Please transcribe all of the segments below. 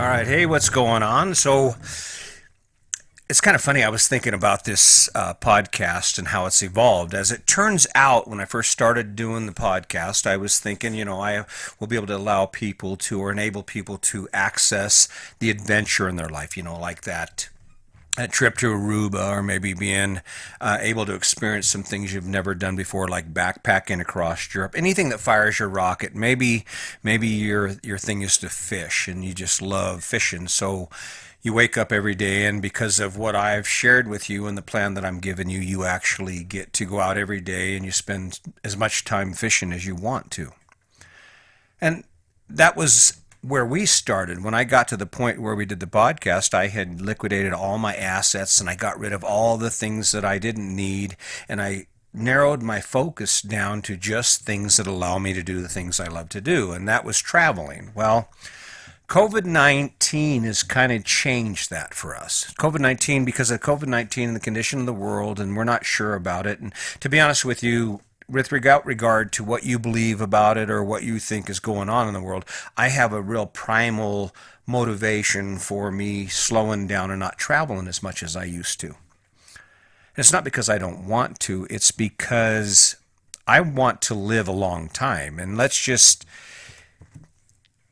All right. Hey, what's going on? So it's kind of funny. I was thinking about this podcast and how it's evolved. As it turns out, when I first started doing the podcast, I was thinking, I will be able to allow people to or enable people to access the adventure in their life, like that trip to Aruba, or maybe being able to experience some things you've never done before, like backpacking across Europe. Anything that fires your rocket. Maybe your thing is to fish, and you just love fishing. So you wake up every day, and because of what I've shared with you and the plan that I'm giving you, you actually get to go out every day and you spend as much time fishing as you want to. And that was where we started. When I got to the point where we did the podcast, I had liquidated all my assets and I got rid of all the things that I didn't need. And I narrowed my focus down to just things that allow me to do the things I love to do. And that was traveling. Well, COVID-19 has kind of changed that for us. COVID-19, because of COVID-19 and the condition of the world, and we're not sure about it. And to be honest with you, with regard to what you believe about it or what you think is going on in the world, I have a real primal motivation for me slowing down and not traveling as much as I used to. And it's not because I don't want to, it's because I want to live a long time. And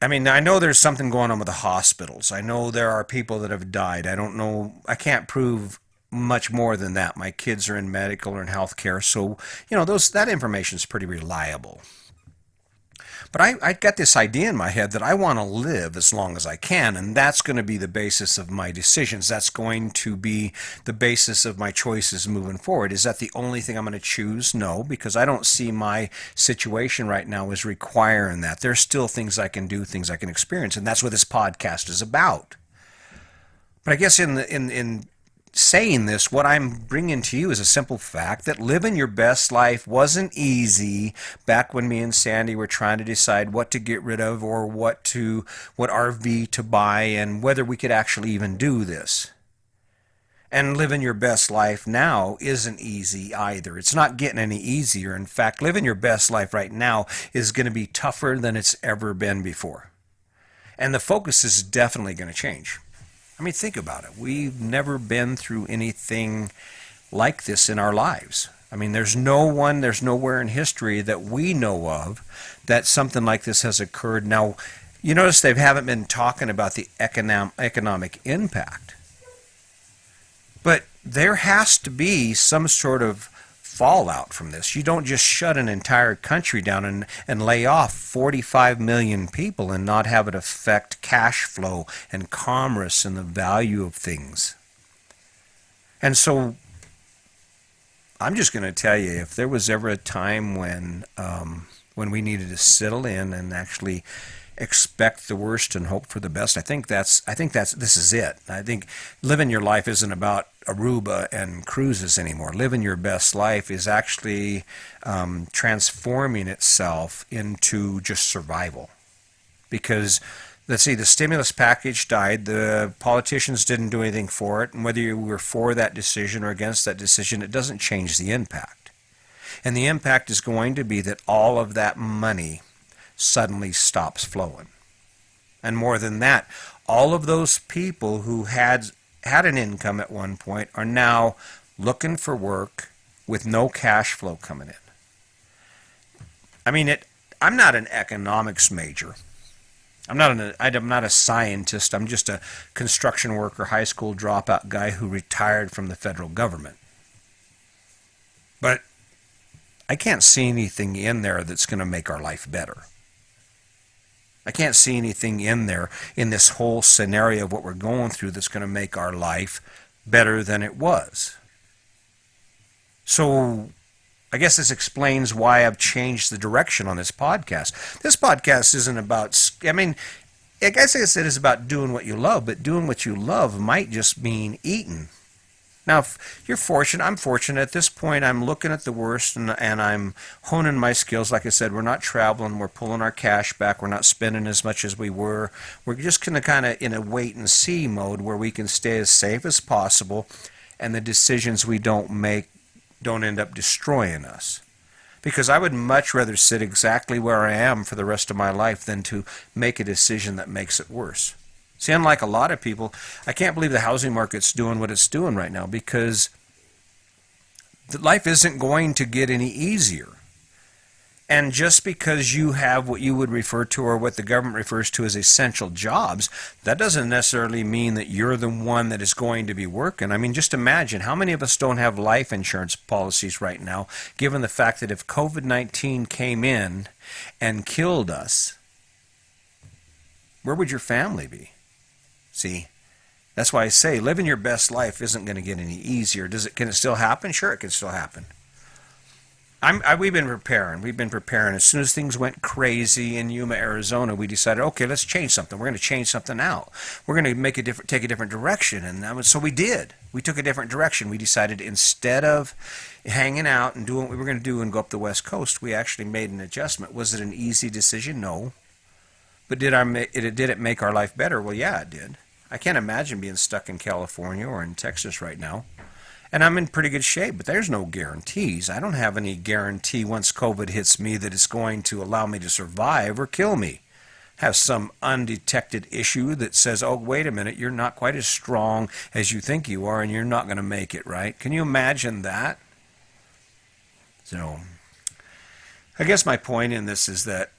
I know there's something going on with the hospitals. I know there are people that have died. I don't know, I can't prove much more than that. My kids are in medical or in healthcare, so that information is pretty reliable. But I got this idea in my head that I want to live as long as I can, and that's going to be the basis of my decisions. That's going to be the basis of my choices moving forward. Is that the only thing I'm going to choose? No, because I don't see my situation right now as requiring that. There's still things I can do, things I can experience, and that's what this podcast is about. But I guess in saying this, what I'm bringing to you is a simple fact that living your best life wasn't easy back when me and Sandy were trying to decide what to get rid of or what RV to buy and whether we could actually even do this. And living your best life now isn't easy either. It's not getting any easier. In fact, living your best life right now is going to be tougher than it's ever been before. And the focus is definitely going to change. Think about it. We've never been through anything like this in our lives. There's nowhere in history that we know of that something like this has occurred. Now, you notice they haven't been talking about the economic impact. But there has to be some sort of fallout from this. You don't just shut an entire country down and lay off 45 million people and not have it affect cash flow and commerce and the value of things. And so I'm just going to tell you, if there was ever a time when we needed to settle in and actually expect the worst and hope for the best, I think this is it. I think living your life isn't about Aruba and cruises anymore. Living your best life is actually transforming itself into just survival. Because, let's see, the stimulus package died, the politicians didn't do anything for it, and whether you were for that decision or against that decision, it doesn't change the impact. And the impact is going to be that all of that money suddenly stops flowing. And more than that, all of those people who had an income at one point are now looking for work with no cash flow coming in. I'm not an economics major. I'm not a scientist. I'm just a construction worker, high school dropout guy who retired from the federal government. But I can't see anything in there that's going to make our life better. I can't see anything in there in this whole scenario of what we're going through that's going to make our life better than it was. So I guess this explains why I've changed the direction on this podcast. This podcast isn't about, I guess it is about doing what you love, but doing what you love might just mean eating. Now, if you're fortunate, I'm fortunate. At this point, I'm looking at the worst and I'm honing my skills. Like I said, we're not traveling. We're pulling our cash back. We're not spending as much as we were. We're just going to kind of in a wait and see mode where we can stay as safe as possible and the decisions we don't make don't end up destroying us. Because I would much rather sit exactly where I am for the rest of my life than to make a decision that makes it worse. See, unlike a lot of people, I can't believe the housing market's doing what it's doing right now because life isn't going to get any easier. And just because you have what you would refer to or what the government refers to as essential jobs, that doesn't necessarily mean that you're the one that is going to be working. I mean, just imagine how many of us don't have life insurance policies right now, given the fact that if COVID-19 came in and killed us, where would your family be? See, that's why I say living your best life isn't going to get any easier. Can it still happen? Sure, it can still happen. We've been preparing. We've been preparing. As soon as things went crazy in Yuma, Arizona, we decided, okay, let's change something. We're going to change something out. We're going to take a different direction. And so we did. We took a different direction. We decided instead of hanging out and doing what we were going to do and go up the West Coast, we actually made an adjustment. Was it an easy decision? No. But did it make our life better? Well, yeah, it did. I can't imagine being stuck in California or in Texas right now. And I'm in pretty good shape, but there's no guarantees. I don't have any guarantee once COVID hits me that it's going to allow me to survive or kill me. Have some undetected issue that says, oh, wait a minute, you're not quite as strong as you think you are and you're not going to make it, right? Can you imagine that? So, I guess my point in this is that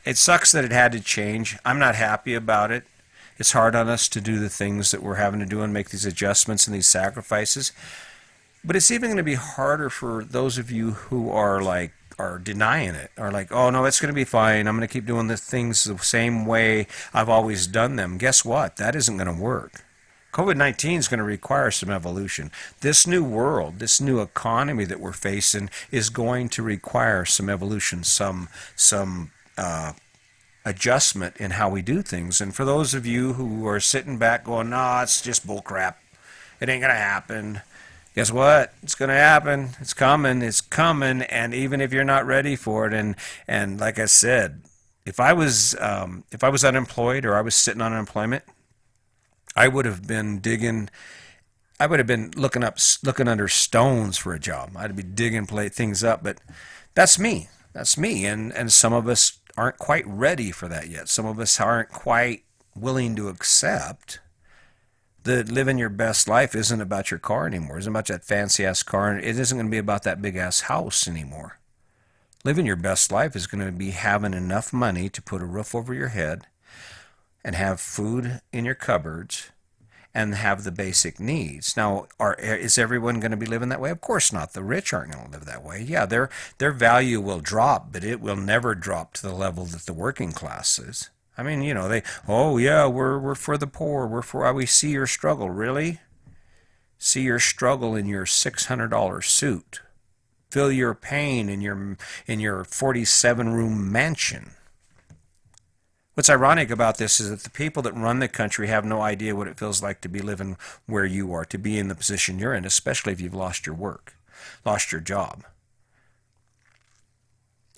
it sucks that it had to change. I'm not happy about it. It's hard on us to do the things that we're having to do and make these adjustments and these sacrifices. But it's even going to be harder for those of you who are denying it, are like, oh no, it's going to be fine. I'm going to keep doing the things the same way I've always done them. Guess what? That isn't going to work. COVID-19 is going to require some evolution. This new world, this new economy that we're facing is going to require some evolution, some adjustment in how we do things. And for those of you who are sitting back going, no, it's just bullcrap. It ain't going to happen. Guess what? It's going to happen. It's coming. It's coming. And even if you're not ready for it, and like I said, if I was unemployed or I was sitting on unemployment, I would have been digging. I would have been looking under stones for a job. I'd be digging things up. But that's me. That's me. And some of us aren't quite ready for that yet. Some of us aren't quite willing to accept that living your best life isn't about your car anymore. It isn't about that fancy-ass car. And it isn't going to be about that big-ass house anymore. Living your best life is going to be having enough money to put a roof over your head and have food in your cupboards and have the basic needs. Now, is everyone going to be living that way? Of course not. The rich aren't going to live that way. Yeah, their value will drop, but it will never drop to the level that the working class is. I mean, we're for the poor. We see your struggle. Really? See your struggle in your $600 suit. Feel your pain in your 47-room mansion. What's ironic about this is that the people that run the country have no idea what it feels like to be living where you are, to be in the position you're in, especially if you've lost your work, lost your job.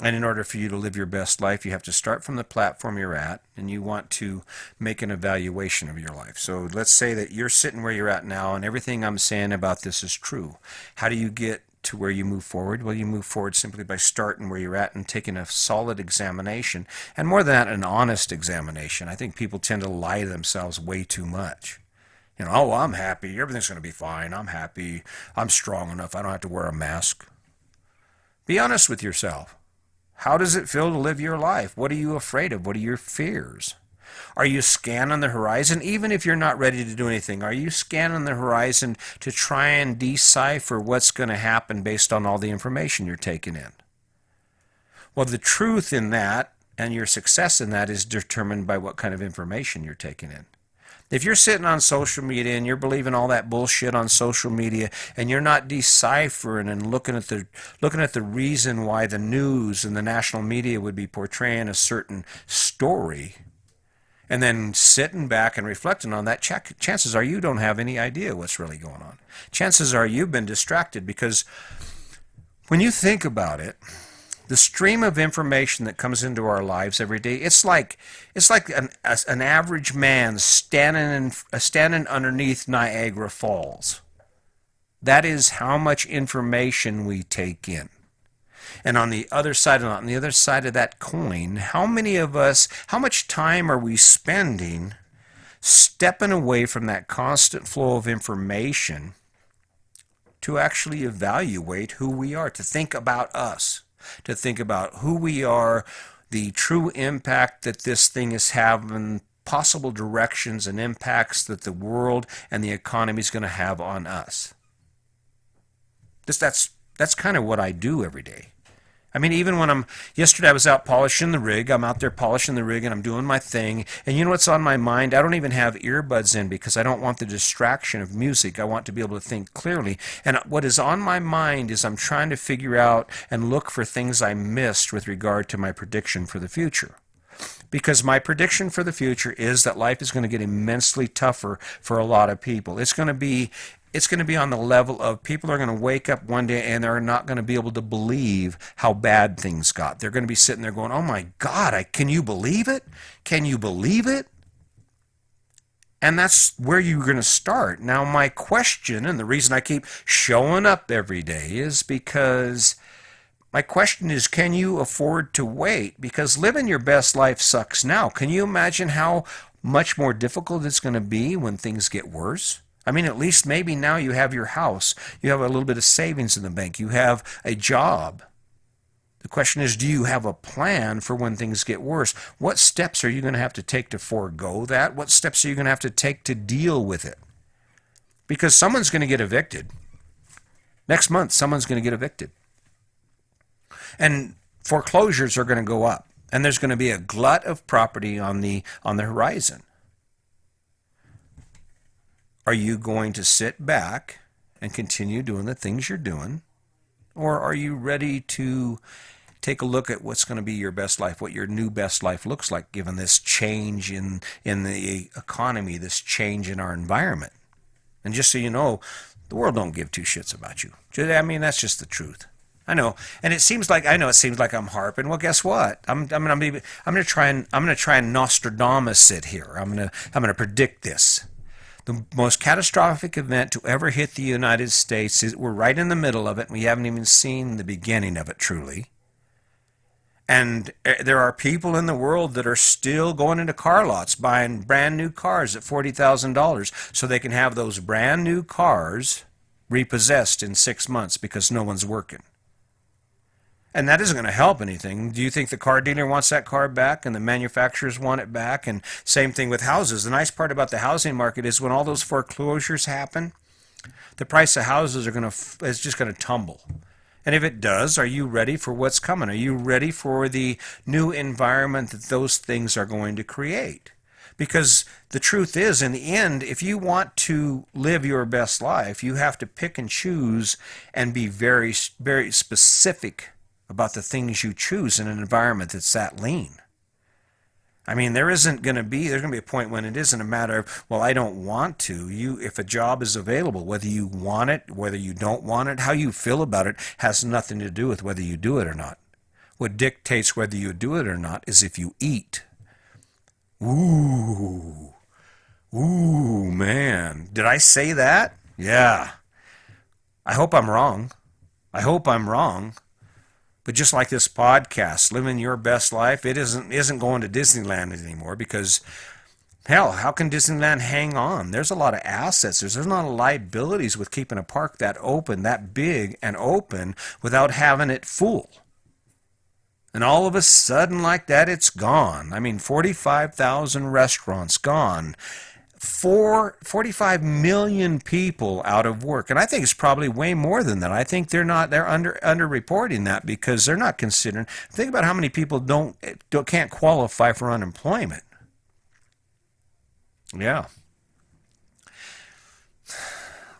And in order for you to live your best life, you have to start from the platform you're at, and you want to make an evaluation of your life. So let's say that you're sitting where you're at now, and everything I'm saying about this is true. How do you get to where you move forward? Well, you move forward simply by starting where you're at and taking a solid examination, and more than that, an honest examination. I think people tend to lie to themselves way too much. Oh, I'm happy. Everything's going to be fine. I'm happy. I'm strong enough. I don't have to wear a mask. Be honest with yourself. How does it feel to live your life? What are you afraid of? What are your fears? Are you scanning the horizon? Even if you're not ready to do anything, are you scanning the horizon to try and decipher what's going to happen based on all the information you're taking in? Well, the truth in that and your success in that is determined by what kind of information you're taking in. If you're sitting on social media and you're believing all that bullshit on social media and you're not deciphering and looking at the reason why the news and the national media would be portraying a certain story, and then sitting back and reflecting on that, chances are you don't have any idea what's really going on. Chances are you've been distracted, because when you think about it, the stream of information that comes into our lives every day, it's like an average man standing underneath Niagara Falls. That is how much information we take in. And on the other side of that coin, how much time are we spending stepping away from that constant flow of information to actually evaluate who we are, to think about us, to think about who we are, the true impact that this thing is having, possible directions and impacts that the world and the economy is going to have on us. That's kind of what I do every day. I mean, even when yesterday I was out polishing the rig. I'm out there polishing the rig and I'm doing my thing. And you know what's on my mind? I don't even have earbuds in because I don't want the distraction of music. I want to be able to think clearly. And what is on my mind is I'm trying to figure out and look for things I missed with regard to my prediction for the future. Because my prediction for the future is that life is going to get immensely tougher for a lot of people. It's going to be on the level of people are going to wake up one day and they're not going to be able to believe how bad things got. They're going to be sitting there going, oh my God, can you believe it? Can you believe it? And that's where you're going to start. Now, my question, and the reason I keep showing up every day, is because my question is, can you afford to wait? Because living your best life sucks now. Can you imagine how much more difficult it's going to be when things get worse? I mean, at least maybe now you have your house. You have a little bit of savings in the bank. You have a job. The question is, do you have a plan for when things get worse? What steps are you going to have to take to forego that? What steps are you going to have to take to deal with it? Because someone's going to get evicted. Next month, someone's going to get evicted. And foreclosures are going to go up. And there's going to be a glut of property on the horizon. Are you going to sit back and continue doing the things you're doing? Or are you ready to take a look at what's going to be your best life, what your new best life looks like, given this change in the economy, this change in our environment? And just so you know, the world don't give two shits about you. I mean, that's just the truth. I know, and it seems like I'm harping. Well, guess what? I'm going to try and Nostradamus it here. I'm going to predict this. The most catastrophic event to ever hit the United States we're right in the middle of it, and we haven't even seen the beginning of it truly. And there are people in the world that are still going into car lots buying brand new cars at $40,000 so they can have those brand new cars repossessed in 6 months because no one's working. And that isn't going to help anything. Do you think the car dealer wants that car back and the manufacturers want it back? And same thing with houses. The nice part about the housing market is when all those foreclosures happen, the price of houses is just going to tumble. And if it does, are you ready for what's coming? Are you ready for the new environment that those things are going to create? Because the truth is, in the end, if you want to live your best life, you have to pick and choose and be very, very specific about the things you choose in an environment that's that lean. I mean, there's going to be a point when it isn't a matter of, well, I don't want to. If a job is available, whether you want it, whether you don't want it, how you feel about it has nothing to do with whether you do it or not. What dictates whether you do it or not is if you eat. Ooh, man. Did I say that? Yeah. I hope I'm wrong. But just like this podcast, living your best life, it isn't going to Disneyland anymore because, hell, how can Disneyland hang on? There's a lot of assets. There's a lot of liabilities with keeping a park that open, that big and open, without having it full. And all of a sudden, like that, it's gone. I mean, 45,000 restaurants gone. 45 million people out of work, and I think it's probably way more than that. I think they're underreporting that because they're not considering. Think about how many people can't qualify for unemployment. Yeah,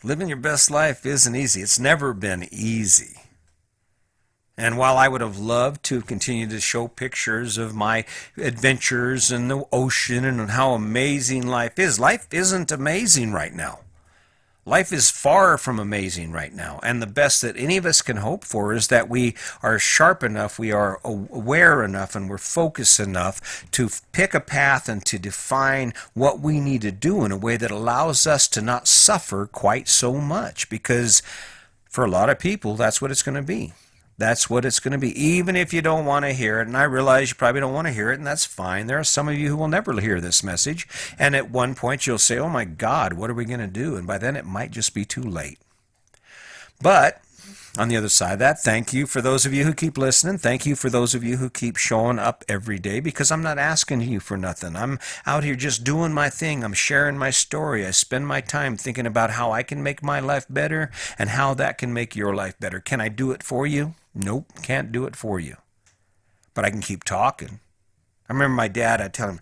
living your best life isn't easy. It's never been easy. And while I would have loved to continue to show pictures of my adventures in the ocean and how amazing life isn't amazing right now. Life is far from amazing right now. And the best that any of us can hope for is that we are sharp enough, we are aware enough, and we're focused enough to pick a path and to define what we need to do in a way that allows us to not suffer quite so much. Because for a lot of people, that's what it's going to be. That's what it's going to be, even if you don't want to hear it. And I realize you probably don't want to hear it, and that's fine. There are some of you who will never hear this message. And at one point, you'll say, oh my God, what are we going to do? And by then, it might just be too late. But on the other side of that, thank you for those of you who keep listening. Thank you for those of you who keep showing up every day, because I'm not asking you for nothing. I'm out here just doing my thing. I'm sharing my story. I spend my time thinking about how I can make my life better and how that can make your life better. Can I do it for you? Nope, can't do it for you. But I can keep talking. I remember my dad, I'd tell him,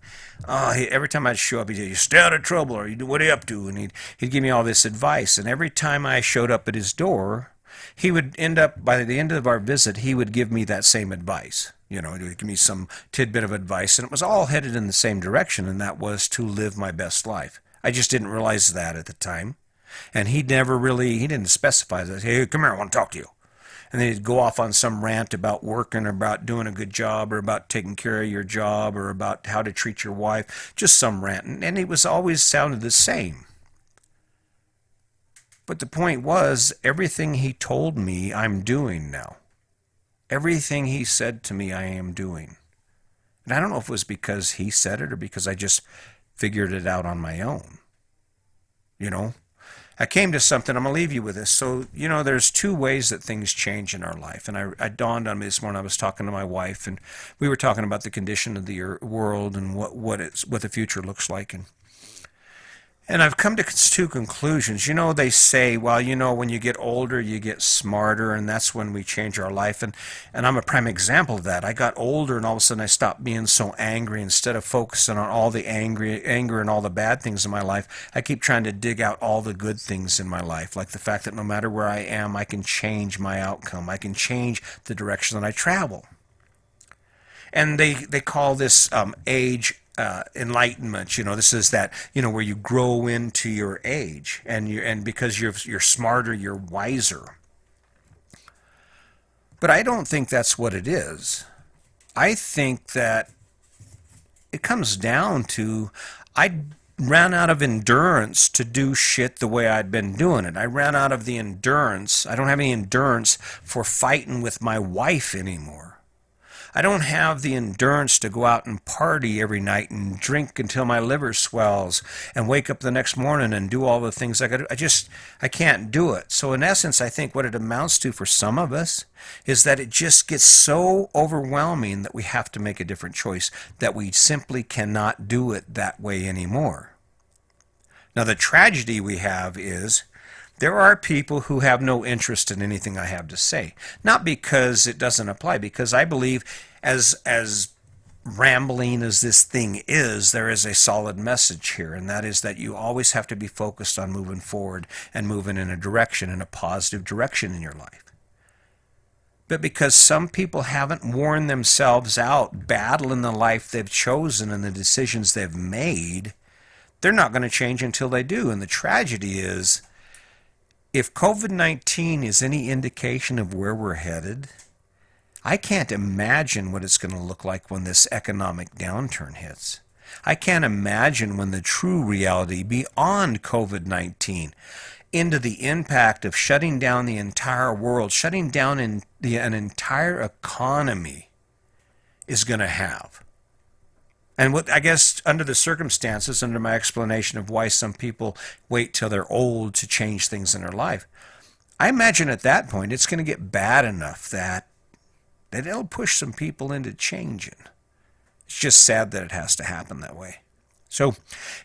every time I'd show up, he'd say, you stay out of trouble, or what are you up to? And he'd give me all this advice. And every time I showed up at his door, he would end up, by the end of our visit, he would give me that same advice. He would give me some tidbit of advice, and it was all headed in the same direction, and that was to live my best life. I just didn't realize that at the time. And he didn't specify that. Hey, come here, I want to talk to you. And then he'd go off on some rant about working or about doing a good job or about taking care of your job or about how to treat your wife, just some rant. And it was always sounded the same. But the point was, everything he told me, I'm doing now. Everything he said to me, I am doing. And I don't know if it was because he said it or because I just figured it out on my own. I came to something, I'm going to leave you with this. So, there's two ways that things change in our life. And I dawned on me this morning, I was talking to my wife, and we were talking about the condition of the world and what the future looks like. And I've come to two conclusions. They say, well, when you get older, you get smarter, and that's when we change our life. And I'm a prime example of that. I got older, and all of a sudden I stopped being so angry. Instead of focusing on all the anger and all the bad things in my life, I keep trying to dig out all the good things in my life, like the fact that no matter where I am, I can change my outcome. I can change the direction that I travel. And they call this age enlightenment. This is that, where you grow into your age, and because you're smarter, you're wiser. But I don't think that's what it is. I think that it comes down to, I ran out of endurance to do shit the way I'd been doing it. I ran out of the endurance. I don't have any endurance for fighting with my wife anymore. I don't have the endurance to go out and party every night and drink until my liver swells and wake up the next morning and do all the things I got to do. I can't do it. So in essence, I think what it amounts to for some of us is that it just gets so overwhelming that we have to make a different choice, that we simply cannot do it that way anymore. Now, the tragedy we have is there are people who have no interest in anything I have to say. Not because it doesn't apply, because I believe as rambling as this thing is, there is a solid message here, and that is that you always have to be focused on moving forward and moving in a positive direction in your life. But because some people haven't worn themselves out battling the life they've chosen and the decisions they've made, they're not going to change until they do. And the tragedy is, if COVID-19 is any indication of where we're headed, I can't imagine what it's going to look like when this economic downturn hits. I can't imagine when the true reality beyond COVID-19 into the impact of shutting down the entire world, shutting down an entire economy is going to have. And what I guess under the circumstances, under my explanation of why some people wait till they're old to change things in their life, I imagine at that point it's going to get bad enough that it'll push some people into changing. It's just sad that it has to happen that way. So,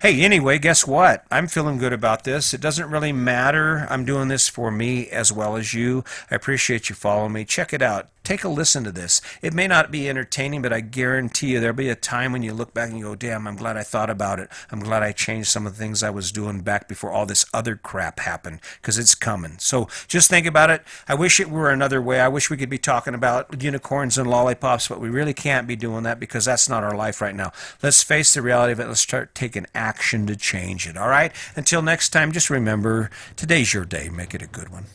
hey, anyway, guess what? I'm feeling good about this. It doesn't really matter. I'm doing this for me as well as you. I appreciate you following me. Check it out. Take a listen to this. It may not be entertaining, but I guarantee you there'll be a time when you look back and you go, damn, I'm glad I thought about it. I'm glad I changed some of the things I was doing back before all this other crap happened, because it's coming. So just think about it. I wish it were another way. I wish we could be talking about unicorns and lollipops, but we really can't be doing that because that's not our life right now. Let's face the reality of it. Let's start taking action to change it, all right? Until next time, just remember, today's your day. Make it a good one.